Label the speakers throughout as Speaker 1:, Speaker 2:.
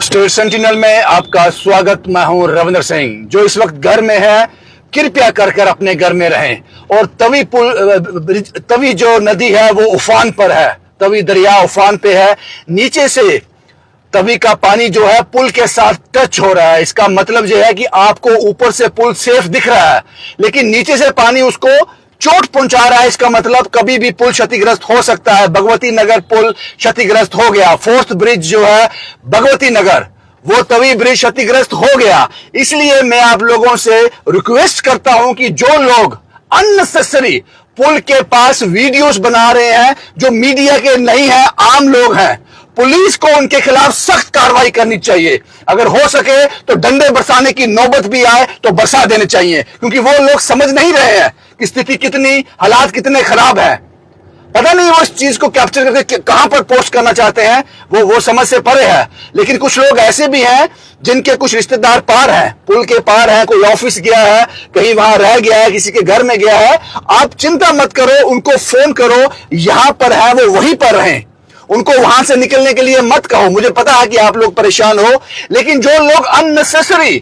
Speaker 1: State sentinel में आपका स्वागत। मैं हूं रविंद्र सिंह। जो इस वक्त घर में है, कृपया कर अपने घर में रहें। और तवी जो नदी है वो उफान पर है, तवी दरिया उफान पे है। नीचे से तवी का पानी जो है पुल के साथ टच हो रहा है। इसका मतलब जो है कि आपको ऊपर से पुल सेफ दिख रहा है, लेकिन नीचे से पानी उसको चोट पहुंचा रहा है। इसका मतलब कभी भी पुल क्षतिग्रस्त हो सकता है। भगवती नगर पुल क्षतिग्रस्त हो गया। फोर्थ ब्रिज जो है भगवती नगर, वो तवी ब्रिज क्षतिग्रस्त हो गया। इसलिए मैं आप लोगों से रिक्वेस्ट करता हूं कि जो लोग अननेसेसरी पुल के पास वीडियोस बना रहे हैं, जो मीडिया के नहीं है, आम लोग हैं, पुलिस को उनके खिलाफ सख्त कार्रवाई करनी चाहिए। अगर हो सके तो डंडे बरसाने की नौबत भी आए तो बरसा देने चाहिए, क्योंकि वो लोग समझ नहीं रहे हैं कि स्थिति कितनी, हालात कितने खराब है। पता नहीं वो इस चीज को कैप्चर करके कहां पर पोस्ट करना चाहते हैं, वो समझ से परे है। लेकिन कुछ लोग ऐसे भी हैं जिनके कुछ रिश्तेदार पार हैं, पुल के पार हैं। कोई ऑफिस गया है, कहीं वहां रह गया है, किसी के घर में गया है। आप चिंता मत करो, उनको फोन करो, यहां पर है वो वहीं पर रहें। उनको वहां से निकलने के लिए मत कहो। मुझे पता है कि आप लोग परेशान हो, लेकिन जो लोग अननेसेसरी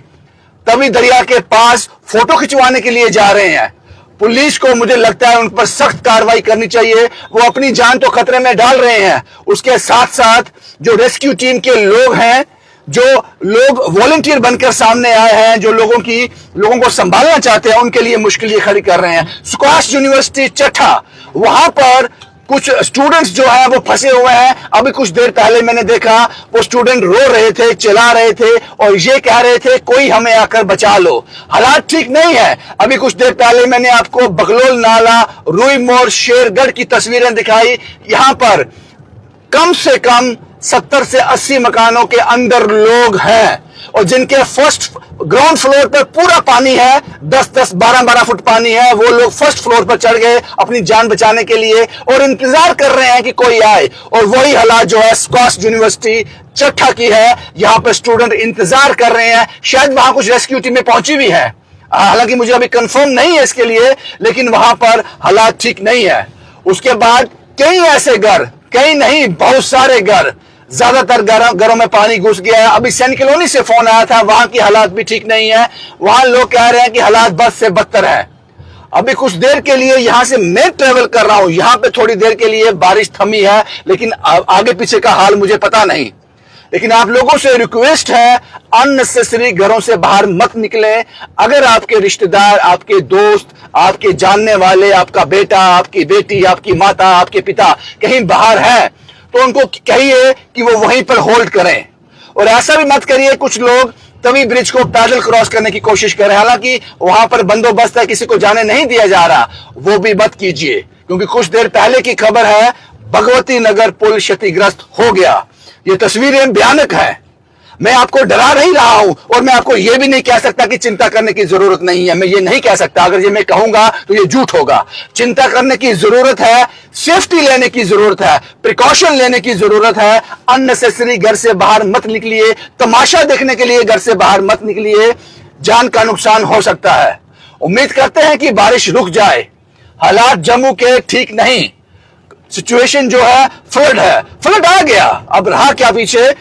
Speaker 1: तवी दरिया के पास फोटो खिंचवाने के लिए जा रहे हैं, पुलिस को मुझे लगता है उन पर सख्त कार्रवाई करनी चाहिए। वो अपनी जान तो खतरे में डाल रहे हैं, उसके साथ साथ जो रेस्क्यू टीम के लोग हैं, जो लोग वॉलंटियर बनकर सामने आए हैं, जो लोगों को संभालना चाहते हैं, उनके लिए मुश्किलें खड़ी कर रहे हैं। स्क्वाश यूनिवर्सिटी चट्टा, वहां पर कुछ स्टूडेंट्स जो है वो फंसे हुए हैं। अभी कुछ देर पहले मैंने देखा वो स्टूडेंट रो रहे थे, चिल्ला रहे थे और ये कह रहे थे कोई हमें आकर बचा लो। हालात ठीक नहीं है। अभी कुछ देर पहले मैंने आपको बगलोल नाला, रुई मोड़, शेरगढ़ की तस्वीरें दिखाई। यहां पर कम से कम 70 से 80 मकानों के अंदर लोग हैं, और जिनके फर्स्ट ग्राउंड फ्लोर पर पूरा पानी है, 10-10, 12-12 फुट पानी है। वो लोग फर्स्ट फ्लोर पर चढ़ गए अपनी जान बचाने के लिए और इंतजार कर रहे हैं कि कोई आए। और वही हालात जो है स्क्वाश यूनिवर्सिटी चट्टा की है। यहां पर स्टूडेंट इंतजार कर रहे हैं, शायद वहां कुछ रेस्क्यू टीमें पहुंची भी है। हालांकि मुझे अभी कंफर्म नहीं है इसके लिए, लेकिन वहां पर हालात ठीक नहीं है। उसके बाद कई ऐसे घर, कई नहीं बहुत सारे घर, ज्यादातर घरों में पानी घुस गया है। अभी सैनिक कॉलोनी से फोन आया था, वहां की हालात भी ठीक नहीं है। वहां लोग कह रहे हैं कि हालात बस से बदतर है। अभी कुछ देर के लिए यहां से मैं ट्रेवल कर रहा हूं, यहां पे थोड़ी देर के लिए बारिश थमी है, लेकिन आगे पीछे का हाल मुझे पता नहीं। लेकिन आप लोगों से रिक्वेस्ट है, अननेसेसरी घरों से बाहर मत निकले। अगर आपके रिश्तेदार, आपके दोस्त, आपके जानने वाले, आपका बेटा, आपकी बेटी, आपकी माता, आपके पिता कहीं बाहर है, तो उनको कहिए कि वो वहीं पर होल्ड करें। और ऐसा भी मत करिए कुछ लोग तवी ब्रिज को पैदल क्रॉस करने की कोशिश करें, हालांकि वहां पर बंदोबस्त है, किसी को जाने नहीं दिया जा रहा, वो भी मत कीजिए। क्योंकि कुछ देर पहले की खबर है भगवती नगर पुल क्षतिग्रस्त हो गया। ये तस्वीरें भयानक है। मैं आपको डरा नहीं रहा हूं, और मैं आपको यह भी नहीं कह सकता कि चिंता करने की जरूरत नहीं है। मैं ये नहीं कह सकता, अगर ये मैं कहूंगा तो ये झूठ होगा। चिंता करने की जरूरत है, सेफ्टी लेने की जरूरत है, प्रिकॉशन लेने की जरूरत है। अननेसेसरी घर से बाहर मत निकलिए, तमाशा देखने के लिए घर से बाहर मत निकलिए, जान का नुकसान हो सकता है। उम्मीद करते हैं कि बारिश रुक जाए। हालात जम्मू के ठीक नहीं, सिचुएशन जो है फ्लड है, फ्लड आ गया, अब रहा क्या पीछे।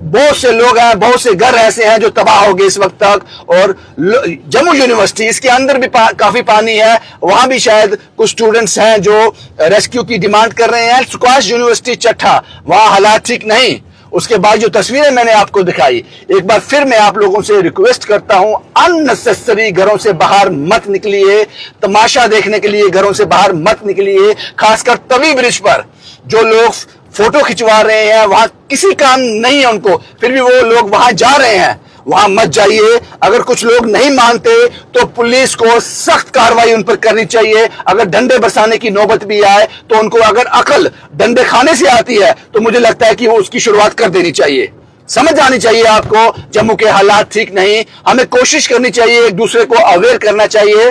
Speaker 1: बहुत से लोग हैं, बहुत से घर ऐसे हैं जो तबाह हो गए इस वक्त तक। और जम्मू यूनिवर्सिटी, इसके अंदर भी काफी पानी है, वहां भी शायद कुछ स्टूडेंट्स हैं जो रेस्क्यू की डिमांड कर रहे हैं। स्क्वाश यूनिवर्सिटी चट्टा, वहां हालात ठीक नहीं। उसके बाद जो तस्वीरें मैंने आपको दिखाई, एक बार फिर मैं आप लोगों से रिक्वेस्ट करता हूं, अननेसेसरी घरों से बाहर मत निकलिए, तमाशा देखने के लिए घरों से बाहर मत निकलिए। खासकर तवी ब्रिज पर जो लोग फोटो खिंचवा रहे हैं, वहां किसी काम नहीं है उनको, फिर भी वो लोग वहां जा रहे हैं, वहां मत जाइए। अगर कुछ लोग नहीं मानते तो पुलिस को सख्त कार्रवाई उन पर करनी चाहिए। अगर डंडे बरसाने की नौबत भी आए तो उनको, अगर अकल डंडे खाने से आती है तो मुझे लगता है कि वो उसकी शुरुआत कर देनी चाहिए। समझ आनी चाहिए आपको, जम्मू के हालात ठीक नहीं। हमें कोशिश करनी चाहिए, एक दूसरे को अवेयर करना चाहिए,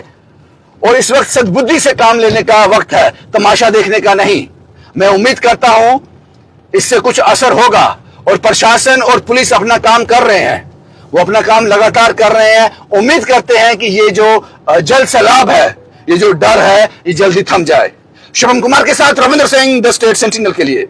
Speaker 1: और इस वक्त सद्बुद्धि से काम लेने का वक्त है, तमाशा देखने का नहीं। मैं उम्मीद करता हूं इससे कुछ असर होगा, और प्रशासन और पुलिस अपना काम कर रहे हैं, वो अपना काम लगातार कर रहे हैं। उम्मीद करते हैं कि ये जो जल सैलाब है, ये जो डर है, ये जल्दी थम जाए। शुभम कुमार के साथ Ravindra Singh, the state sentinel के लिए।